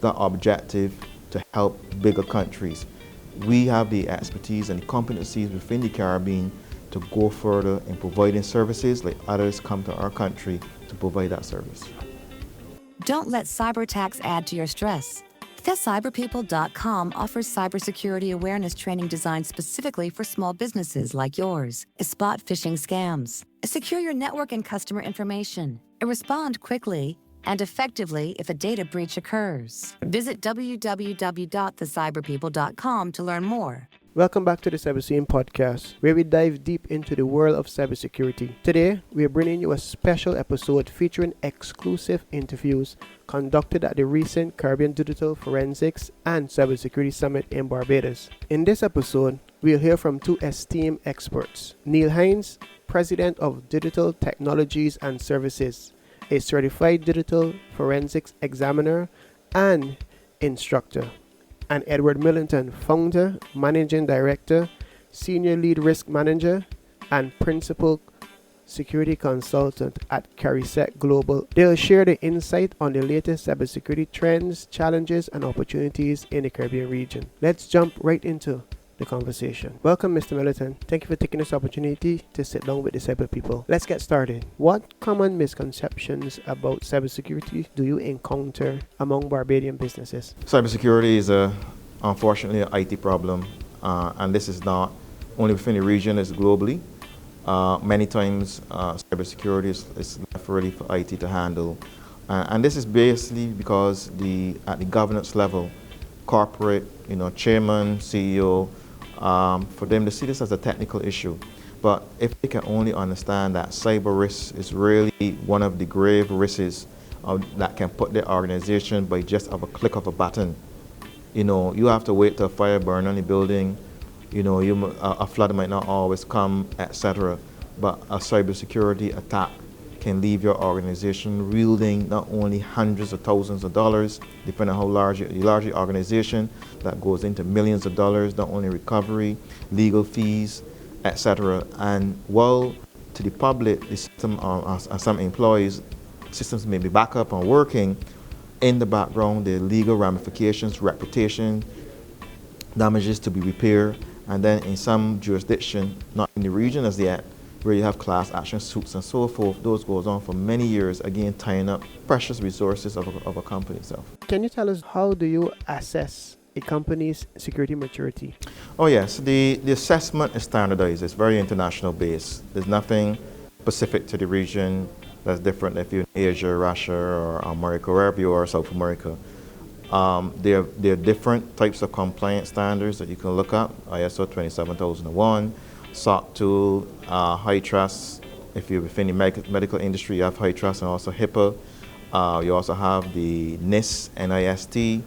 the objective to help bigger countries. We have the expertise and the competencies within the Caribbean to go further in providing services like others come to our country to provide that service. Don't let cyber attacks add to your stress. TheCyberPeople.com offers cybersecurity awareness training designed specifically for small businesses like yours. Spot phishing scams, secure your network and customer information, and respond quickly and effectively if a data breach occurs. Visit www.thecyberpeople.com to learn more. Welcome back to the CyberScene Podcast, where we dive deep into the world of cybersecurity. Today, we are bringing you a special episode featuring exclusive interviews conducted at the recent Caribbean Digital Forensics and Cybersecurity Summit in Barbados. In this episode, we'll hear from two esteemed experts, Neil Hinds, President of Digital Technologies and Services, a certified digital forensics examiner and instructor, and Edward Millington, founder, managing director, senior lead risk manager, and principal security consultant at CariSec Global. They'll share their insight on the latest cybersecurity trends, challenges, and opportunities in the Caribbean region. Let's jump right into the conversation. Welcome, Mr. Millington. Thank you for taking this opportunity to sit down with the cyber people. Let's get started. What common misconceptions about cybersecurity do you encounter among Barbadian businesses? Cybersecurity is unfortunately an IT problem, and this is not only within the region, it's globally. Many times cybersecurity is left really for IT to handle. And this is basically because at the governance level, corporate, chairman, CEO, for them to see this as a technical issue. But if they can only understand that cyber risk is really one of the grave risks that can put their organization by just a click of a button. You have to wait till a fire burn on the building. A flood might not always come, etc. But a cybersecurity attack can leave your organization wielding not only hundreds of thousands of dollars, depending on how large the organization, that goes into millions of dollars, not only recovery, legal fees, etc. And while to the public, the system, some employees, systems may be back up and working, in the background, there are legal ramifications, reputation, damages to be repaired, and then in some jurisdiction, not in the region as yet, where you have class action suits and so forth, those goes on for many years, again tying up precious resources of a company itself. Can you tell us how do you assess a company's security maturity? Oh yes, the assessment is standardized. It's very international based. There's nothing specific to the region that's different if you're in Asia, Russia, or America, wherever you are, South America. There are different types of compliance standards that you can look up. ISO 27001, SOC 2, high trust. If you're within the medical industry, you have high trust and also HIPAA. You also have the NIST,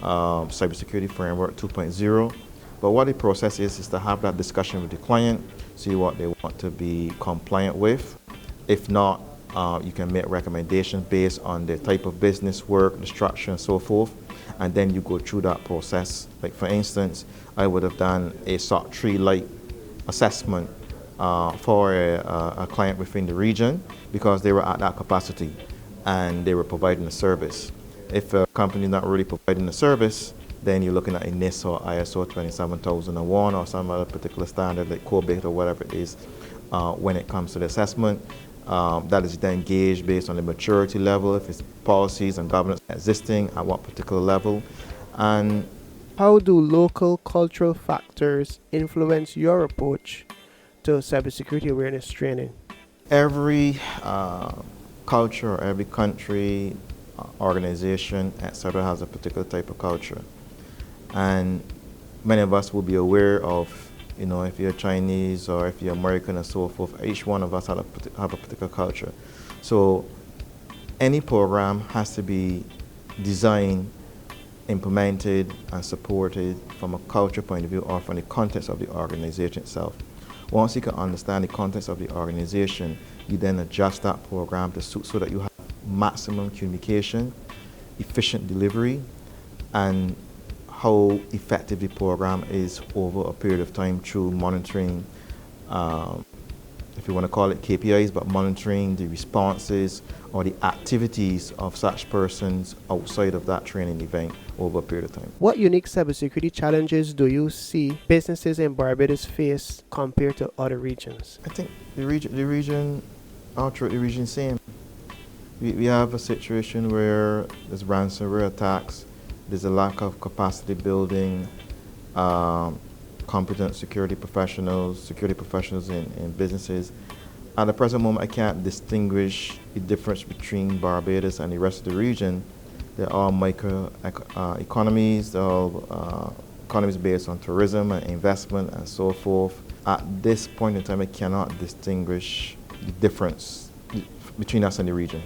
Cybersecurity Framework 2.0. But what the process is to have that discussion with the client, see what they want to be compliant with. If not, you can make recommendations based on the type of business work, the structure, and so forth. And then you go through that process. Like for instance, I would have done a SOC 3-like assessment for a client within the region because they were at that capacity and they were providing a service. If a company is not really providing a service, then you're looking at a NIST or ISO 27001 or some other particular standard like COBIT or whatever it is when it comes to the assessment. That is then gauged based on the maturity level, if it's policies and governance existing at what particular level. And how do local cultural factors influence your approach to cybersecurity awareness training? Every culture or every country, organization, etc. has a particular type of culture. And many of us will be aware of, if you're Chinese or if you're American and so forth, each one of us have a particular culture. So any program has to be designed, implemented, and supported from a culture point of view or from the context of the organization itself. Once you can understand the context of the organization, you then adjust that program to suit so that you have maximum communication, efficient delivery, and how effective the program is over a period of time through monitoring if you want to call it KPIs, but monitoring the responses or the activities of such persons outside of that training event over a period of time. What unique cybersecurity challenges do you see businesses in Barbados face compared to other regions? I think the region, all throughout the region, same. We have a situation where there's ransomware attacks, there's a lack of capacity building, competent security professionals in businesses. At the present moment, I can't distinguish the difference between Barbados and the rest of the region. They're all micro economies, they're all economies based on tourism and investment and so forth. At this point in time, I cannot distinguish the difference between us and the region.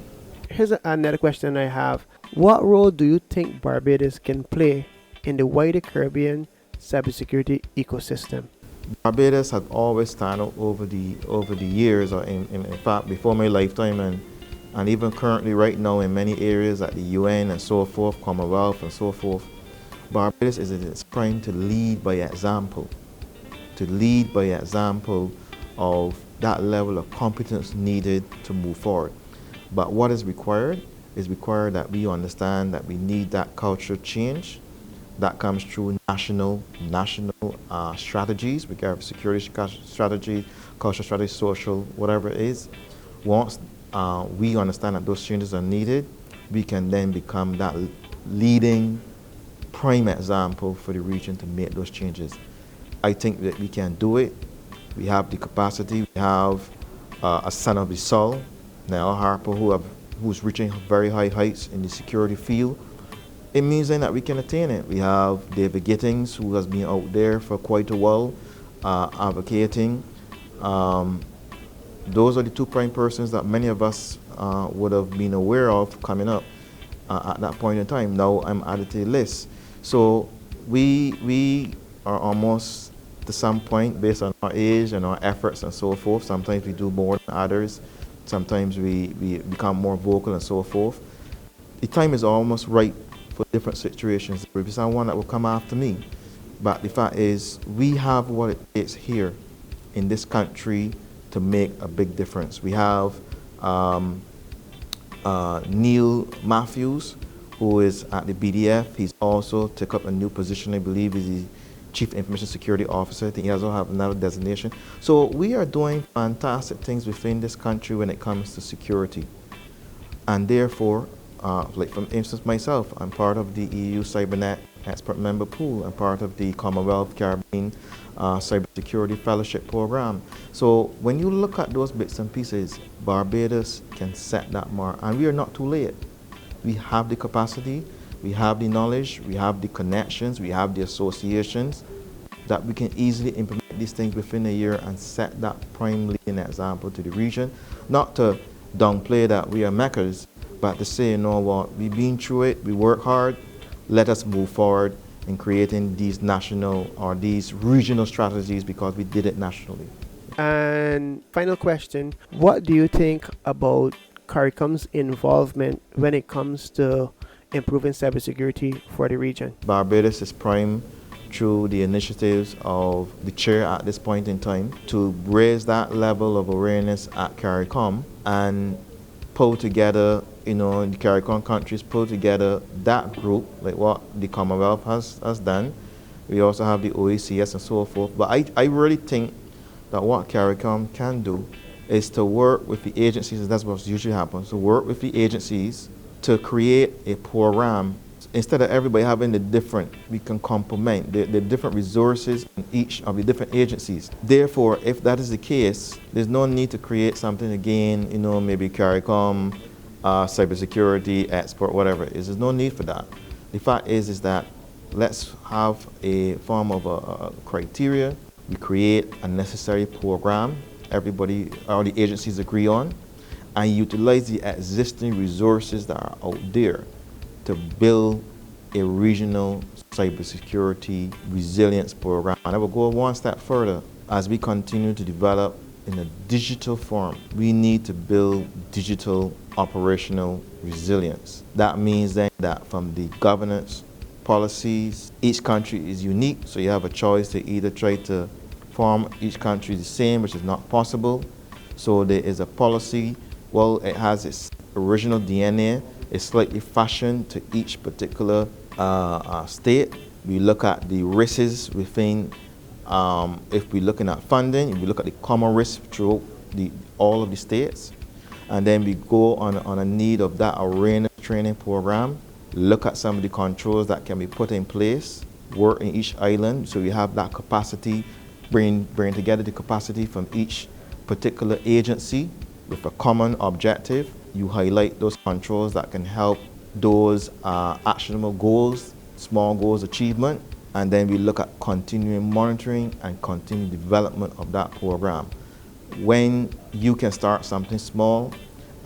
Here's another question I have. What role do you think Barbados can play in the wider Caribbean cybersecurity ecosystem? Barbados has always stand out over the years, or in fact before my lifetime, and even currently right now in many areas at the UN and so forth, Commonwealth and so forth. Barbados is in its prime to lead by example, of that level of competence needed to move forward. But what is required that we understand that we need that cultural change that comes through national strategies, we have security strategy, cultural strategy, social, whatever it is. Once we understand that those changes are needed, we can then become that leading prime example for the region to make those changes. I think that we can do it. We have the capacity. We have a son of the soul, Niall Harper, who's reaching very high heights in the security field. It means then that we can attain it. We have David Gittings, who has been out there for quite a while, advocating. Those are the two prime persons that many of us would have been aware of coming up at that point in time. Now I'm added to the list. So we are almost to some point, based on our age and our efforts and so forth. Sometimes we do more than others. Sometimes we become more vocal and so forth. The time is almost right for different situations. There will be someone that will come after me. But the fact is, we have what it takes here in this country to make a big difference. We have Neil Matthews, who is at the BDF. He's also took up a new position, I believe, is the Chief Information Security Officer. I think he also have another designation. So we are doing fantastic things within this country when it comes to security. And therefore, like for instance myself, I'm part of the EU CyberNet expert member pool. I'm part of the Commonwealth Caribbean Cybersecurity Fellowship Program. So when you look at those bits and pieces, Barbados can set that mark, and we are not too late. We have the capacity, we have the knowledge, we have the connections, we have the associations that we can easily implement these things within a year and set that prime leading example to the region. Not to downplay that we are meccas, but to say, you know what, we've been through it, we work hard, let us move forward in creating these national or these regional strategies because we did it nationally. And final question, what do you think about CARICOM's involvement when it comes to improving cybersecurity for the region? Barbados is prime through the initiatives of the chair at this point in time to raise that level of awareness at CARICOM and pull together, the CARICOM countries pull together that group, like what the Commonwealth has done. We also have the OECS and so forth. But I really think that what CARICOM can do is to work with the agencies, and that's what usually happens, to work with the agencies to create a program. Instead of everybody having we can complement the different resources in each of the different agencies. Therefore, if that is the case, there's no need to create something again, maybe CARICOM, cybersecurity, export, whatever it is. There's no need for that. The fact is that let's have a form of a criteria. We create a necessary program, all the agencies agree on, and utilize the existing resources that are out there to build a regional cybersecurity resilience program. And I will go one step further. As we continue to develop in a digital form, we need to build digital operational resilience. That means then that from the governance policies, each country is unique, so you have a choice to either try to form each country the same, which is not possible. So there is a policy. Well, it has its original DNA. It's slightly fashioned to each particular state. We look at the risks within. If we're looking at funding, if we look at the common risk through all of the states, and then we go on a need of that awareness training program, look at some of the controls that can be put in place, work in each island, so we have that capacity, bring together the capacity from each particular agency with a common objective. You highlight those controls that can help those actionable goals, small goals achievement, and then we look at continuing monitoring and continuing development of that program. When you can start something small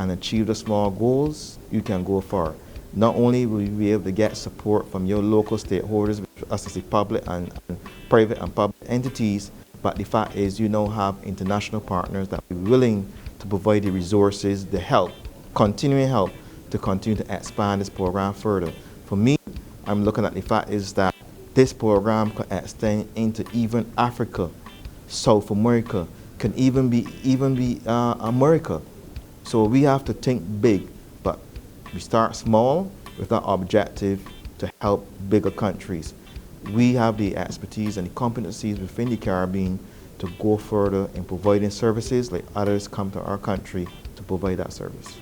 and achieve the small goals, you can go far. Not only will you be able to get support from your local stakeholders, us as the public and private and public entities, but the fact is you now have international partners that are willing to provide the resources, the help, continuing help to continue to expand this program further. For me, I'm looking at the fact is that this program can extend into even Africa, South America, can even be America. So we have to think big, but we start small with that objective to help bigger countries. We have the expertise and the competencies within the Caribbean to go further in providing services like others come to our country to provide that service.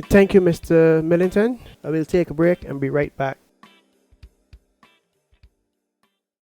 Thank you, Mr. Millington. I will take a break and be right back.